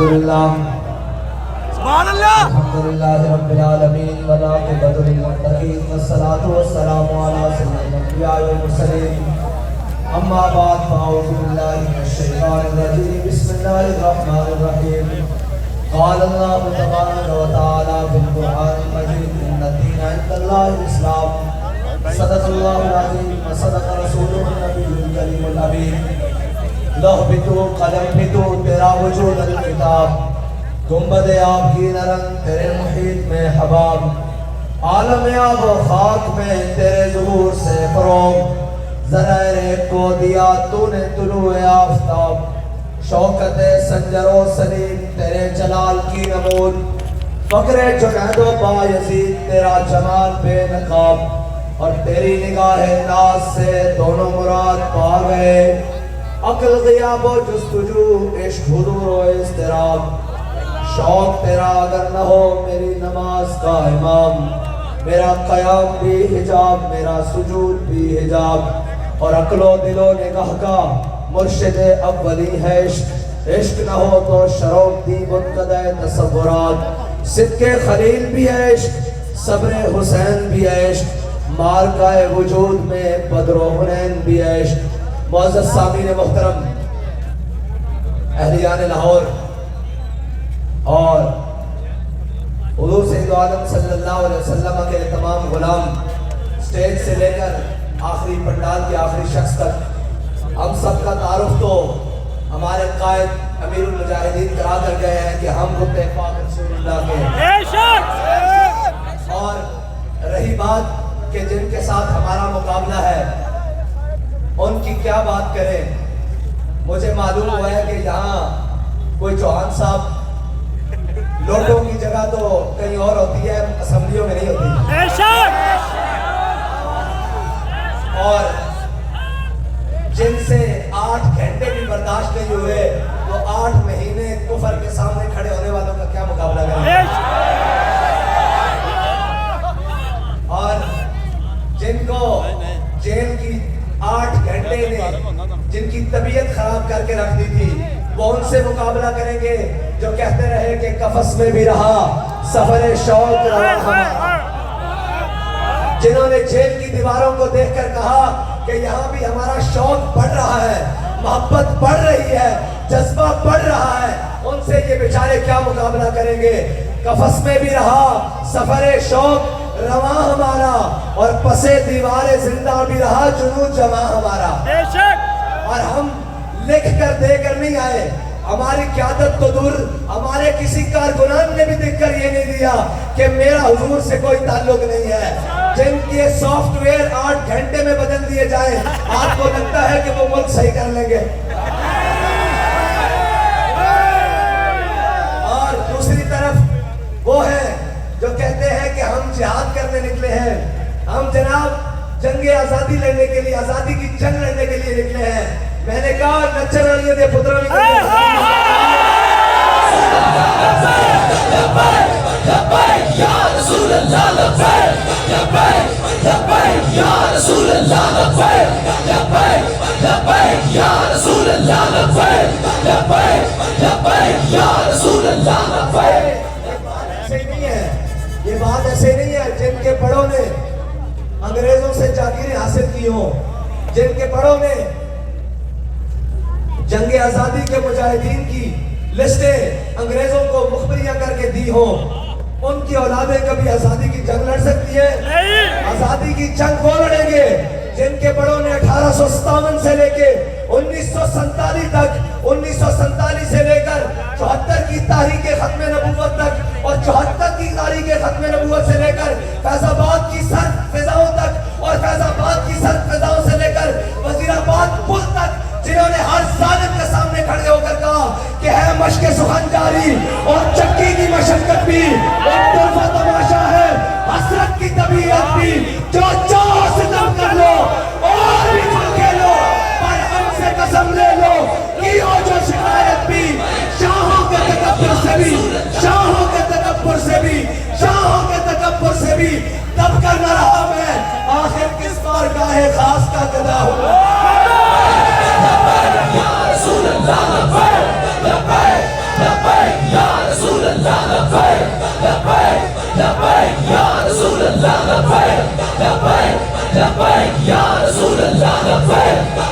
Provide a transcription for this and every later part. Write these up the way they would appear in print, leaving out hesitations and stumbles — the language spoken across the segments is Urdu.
الحمدللہ سبحان اللہ الحمدللہ رب العالمین والعاقبۃ للمتقین والصلاۃ والسلام علی سید الانبیاء والمرسلین اما بعد فاعوذ باللہ من الشیطان الرجیم بسم اللہ الرحمن الرحیم قال اللہ تبارک و تعالی فی القرآن المجید ان الدین عند اللہ الاسلام صدق اللہ العظیم وصدق رسولہ النبی الکریم الامین لوح بھی تو قلم بھی تو تیرا وجود الکتاب گنبد آب کی نرم تیرے محیط میں حباب عالم آب و خاک میں تیرے ظہور سے فروغ ذرائع ریت کو دیا تو نے طلوع آفتاب شوکت سنجر و سلیم تیرے جلال کی نمود فقر جنید و بایزید تیرا جمال بے نقاب اور تیری نگاہ ناز سے دونوں مراد پا گئے عقل غیاب و جستجو عشق حضور و اضطراب شوق تیرا اگر نہ ہو میری نماز کا امام میرا قیام بھی حجاب میرا سجود بھی حجاب اور عقل و دل و نگاہ کا مرشد اولی ہے عشق نہ ہو تو شروق دی منقدع تصورات صدق خلیل بھی ہے عشق صبر حسین بھی ہے عشق مارکہ وجود میں بدر و حنین بھی ہے عشق معزز سامعین محترم اہلیان لاہور اور حضور سید عالم صلی اللہ علیہ وسلم کے تمام غلام سٹیج سے لے کر آخری پنڈال کے آخری شخص تک ہم سب کا تعارف تو ہمارے قائد امیر المجاہدین کرا کر گئے ہیں کہ ہم رتبہ پاک رسول اللہ کے اور رہی بات کہ جن کے ساتھ ہمارا مقابلہ ہے ان کی کیا بات کریں مجھے معلوم ہوا ہے کہ یہاں کوئی چوہان صاحب لوٹوں کی جگہ تو کہیں اور ہوتی ہے اسمبلیوں میں نہیں ہوتی اور جن سے 8 گھنٹے بھی برداشت نہیں ہوئے وہ 8 مہینے کفر کے سامنے کھڑے ہونے والوں کا کیا مقابلہ کریں اور جن کو جیل کی 8 گھنٹے نے جن کی طبیعت خراب کر کے رکھ دی تھی وہ ان سے مقابلہ کریں گے جو کہتے رہے کہ قفس میں بھی رہا سفر شوق رہا ہمارا جنہوں نے جیل کی دیواروں کو دیکھ کر کہا کہ یہاں بھی ہمارا شوق بڑھ رہا ہے محبت بڑھ رہی ہے جذبہ بڑھ رہا ہے ان سے یہ بیچارے کیا مقابلہ کریں گے قفس میں بھی رہا سفر شوق رواں ہمارا اور پسے دیوار زندہ بھی رہا جنون جمع ہمارا اور ہم لکھ کر دے کر نہیں آئے ہماری قیادت تو دور ہمارے کسی کارکنان نے بھی دیکھ کر یہ نہیں دیا کہ میرا حضور سے کوئی تعلق نہیں ہے جن کے سافٹ ویئر 8 گھنٹے میں بدل دیے جائیں آپ کو لگتا ہے کہ وہ ملک صحیح کر لیں گے اور دوسری طرف وہ ہیں جو کہتے ہیں کہ ہم جہاد کرنے نکلے ہیں ہم جناب جنگ آزادی لینے کے لیے آزادی کی جنگ لڑنے کے لیے نکلے ہیں میں نے کہا نچر علیہ دے پترہ بھی یا رسول اللہ لبیک لبیک یا رسول اللہ لبیک لبیک یا رسول اللہ لبیک لبیک یا رسول اللہ لبیک یہ بات ایسے نہیں ہے جن کے بڑوں نے انگریزوں سے جاگیریں حاصل کی ہوں جن کے بڑوں نے جنگ آزادی کے مجاہدین کی لسٹیں انگریزوں کو مخبریاں کر کے دی ہوں ان کی اولادیں کبھی آزادی کی جنگ لڑ سکتی ہے آزادی کی جنگ وہ لڑیں گے جن کے بڑوں نے 1857 سے لے کے 1947 تک 1947 سے لے کر 74 کی تاریخ ختم نبوت تک اور 74 کی تاریخ ختم نبوت سے لے کر فیض آباد کی سرد فضاؤں تک اور فیض آباد کی سرد فضاؤں سے لے کر وزیر آباد پل تک جنہوں نے ہر ظالم کے سامنے کھڑے ہو کر کہا کہ ہے مشق سخن جاری اور چکی کی مشقت بھی ایک طرفہ تماشا ہے حسرت کی طبیعت بھی جو چاہو ستم کر لو اور بھی کھل کے لو پر ہم سے قسم لے لو کی ہو جو شکایت بھی شاہوں کے تکبر سے بھی شاہوں کے تکبر سے بھی شاہوں کے تکبر سے بھی دب کر نہ رہا میں آخر کس بار گاہ خاص کا گدا ہوں یا رسول اللہ لبیک لبیک لبیک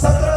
17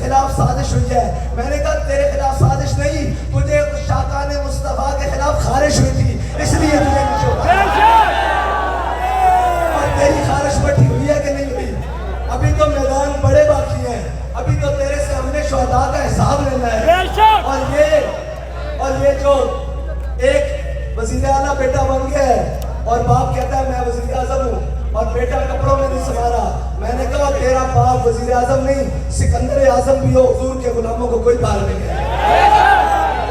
خلاف سازش ہوئی ہے. میں نے کہا تیرے خلاف سازش نہیں, تجھے شاکان مصطفیٰ کے خلاف خارش ہوئی تھی, اس لیے تجھے نیچے اتارا. اور تیری خارش بٹھی ہوئی ہے کہ نہیں ہوئی؟ ابھی تو میدان بڑے باقی ہیں, ابھی تو تیرے سے ہم نے شہداء کا حساب لینا ہے. اور یہ جو ایک وزیر اعلیٰ بیٹا بن گیا ہے اور باپ کہتا ہے میں وزیر اعظم ہوں, اور بیٹا کپڑوں میں نہیں سما رہا. میں نے کہا تیرا باپ وزیر اعظم نہیں سکندر اعظم بھی ہو, حضور کے غلاموں کو کوئی بار نہیں ہے,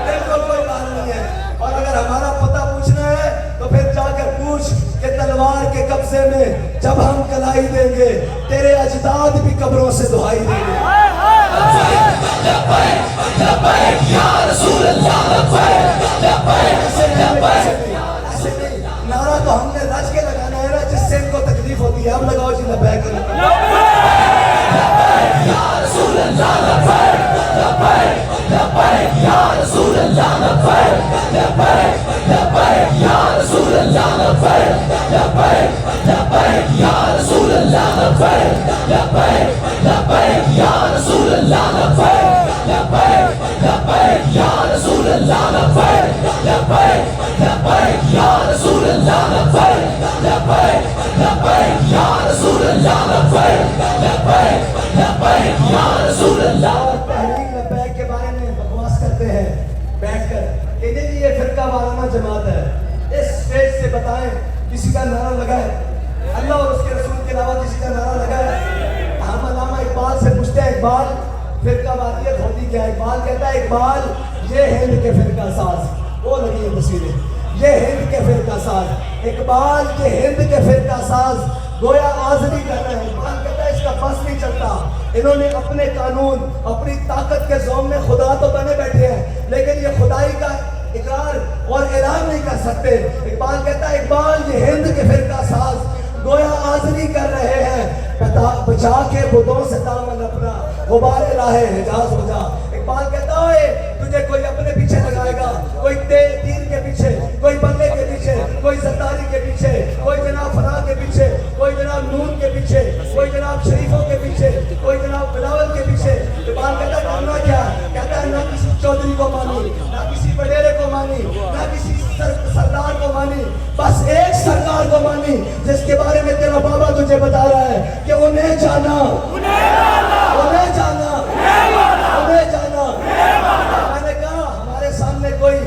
بالکل کوئی بار نہیں ہے. اور اگر ہمارا پتہ پوچھنا ہے تو پھر جا کر پوچھ کہ تلوار کے قبضے میں جب ہم کلائی دیں گے تیرے اجداد بھی قبروں سے دہائی دیں گے. نعرہ تو ہم نے رج کے لگانا ہے نا, جس سے ان کو تکلیف ہوتی ہے. ہم لگاؤ جی لبیک یا رسول اللہ لبیک لبیک لبیک یا رسول اللہ لبیک لبیک لبیک یا رسول اللہ لبیک لبیک لبیک یا رسول اللہ لبیک لبیک لبیک یا رسول اللہ لبیک لبیک لبیک یا رسول اللہ لبیک لبیک لبیک یا رسول اللہ لبیک لبیک لبیک یا رسول اللہ لبیک لبیک لبیک یا رسول اللہ. تحریک لبیک کے بارے میں بکواس کرتے ہیں بیٹھ کر کہ یہ فرقہ وارانہ جماعت ہے. اس فیض سے بتائیں کسی کا نعرہ لگا ہے؟ اللہ اور اس کے رسول کے علاوہ کسی کا نعرہ لگا ہے؟ ہم علامہ اقبال سے پوچھتے ہیں اقبال فرقہ واریت ہوتی کیا ہے؟ اقبال کہتا ہے اقبال یہ ہند کے فرقہ ساز, وہ لگی ہے تصویریں, یہ ہند کے فرقہ ساز. اقبال یہ ہند کے فرقہ ساز گویا آزری کر رہے ہیں. اقبال کہتا ہے اس کا بس نہیں چلتا, انہوں نے اپنے قانون اپنی طاقت کے زوم میں خدا تو بنے بیٹھے ہیں لیکن یہ خدائی کا اقرار اور اعلان نہیں کر سکتے. اقبال کہتا ہے اقبال یہ ہند کے فرقہ ساز گویا آزری کر رہے ہیں, بچا کے بتوں سے دامن اپنا غبار الہ حجاز ہو جا. اقبال کہتا ہے تجھے کوئی اپنے پیچھے لگائے گا, کوئی تیر کے پیچھے, کوئی بلے کے پیچھے, کوئی زرداری کے پیچھے, کوئی جناب فلاں کے پیچھے, کوئی جناب نون کے پیچھے, کوئی جناب شریفوں کے پیچھے, کوئی جناب بلاول کے پیچھے. اقبال کہتا ہے کرنا کیا؟ کہتا ہے نہ کسی چودھری کو مانی, نہ کسی وڈیرے کو مانی, نہ کسی سردار کو مانی, بس ایک سرکار کو مانی جس کے بارے میں تیرا بابا تجھے بتا رہا ہے کہ انہیں جانا, انہیں جانا, انہیں جانا. میں نے کہا ہمارے سامنے کوئی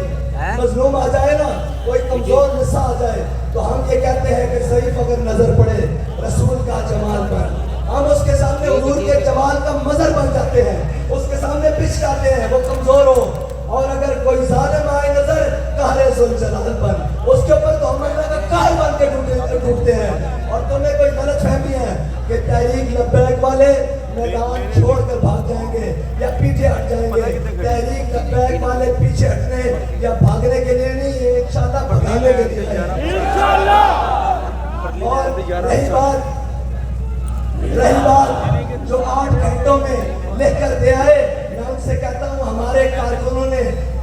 مظلوم آ جائے نا, کوئی کمزور نساء آ جائے تو ہم یہ کہتے ہیں کہ ضعیف اگر نظر پڑے رسول کا جمال پر, ہم اس کے سامنے حضور کے جمال کا مظہر بن جاتے ہیں, اس کے سامنے پچھ جاتے ہیں وہ کمزور ہو. اور اگر کوئی ظالم آئے نظر قہر ذوالجلال پر, اس کے اوپر تو ہم اللہ کا قہر بن کے ڈوبتے ہیں. اور تمہیں کوئی غلط فہمی ہے کہ تحریک لبیک والے میدان چھوڑ کر بھاگ جائیں گے یا پیچھے ہٹ جائیں گے. تحریک لبیک والے پیچھے ہٹنے یا بھاگنے کے لیے نہیں, یہ انشاءاللہ بھگانے کے لیے ہے. اور رہی بات جو 8 گھنٹوں میں لکھ کر دے آئے, میں ان سے کہتا ہوں ہمارے کارکنوں نے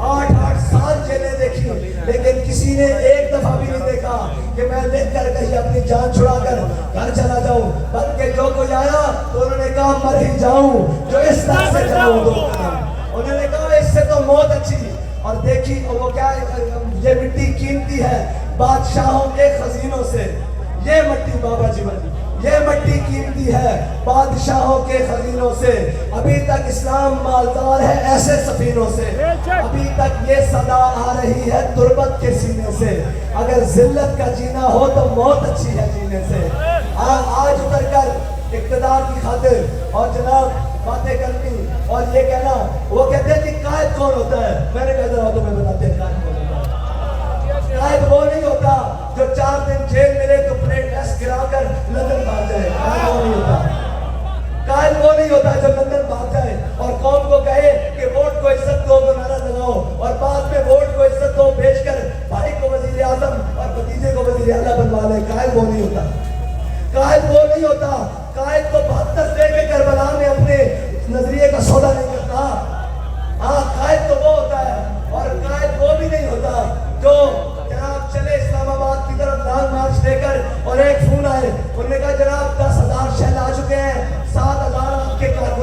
8 سال جیلیں دیکھی لیکن کسی نے ایک دفعہ بھی نہیں دیکھا کہ میں لکھ کر کہیں اپنی جان چھڑا کر گھر چلا جاؤں, بلکہ جو کوئی آیا تو انہوں نے کہا مر ہی جاؤں جو اس طرح سے جاؤں 2 قدم. انہوں نے کہا اس سے تو موت اچھی. اور دیکھی وہ کیا, یہ مٹی قیمتی ہے بادشاہوں کے خزینوں سے, یہ مٹی بابا جی بنی, یہ مٹی قیمتی ہے بادشاہوں کے خزینوں سے. ابھی تک اسلام مالدار ہے ایسے سفینوں سے, ابھی تک یہ صدا آ رہی ہے تربت کے سینے سے. اگر ذلت کا جینا ہو تو موت اچھی ہے جینے سے. آج اتر کر اقتدار کی خاطر اور جناب باتیں کرنی اور یہ کہنا, وہ کہتے ہیں کہ قائد کون ہوتا ہے؟ میں نے کہا ذرا تمہیں بتاتے ہیں قائد کون ہوتا ہے. قائد وہ نہیں ہوتا جو 4 دن جیل ملے تو پلیٹ ٹیسٹ گرا کر لندن بھاگ جائے. قائد وہ نہیں ہوتا. قائد وہ نہیں ہوتا جو لندن بھاگ جائے اور قوم کو کہے کہ ووٹ کو عزت دو تو نعرہ لگاؤ, اور بعد میں ووٹ کو عزت دو بھیج کر بھائی کو وزیر اعظم اور بھتیجے کو وزیر اعلیٰ بنوا لے. قائد وہ نہیں ہوتا. قائد وہ نہیں ہوتا. قائد کو 72 دے کے کربلا میں اپنے نظریے کا سودا نہیں کرتا. ہاں قائد تو وہ ہوتا ہے. اور قائد وہ بھی نہیں ہوتا جو جناب چلے اسلام آباد کی طرف لانگ مارچ لے کر اور ایک فون آئے, انہوں نے کہا جناب 10,000 شہل آ چکے ہیں, 7,000 آپ کے کارکنوں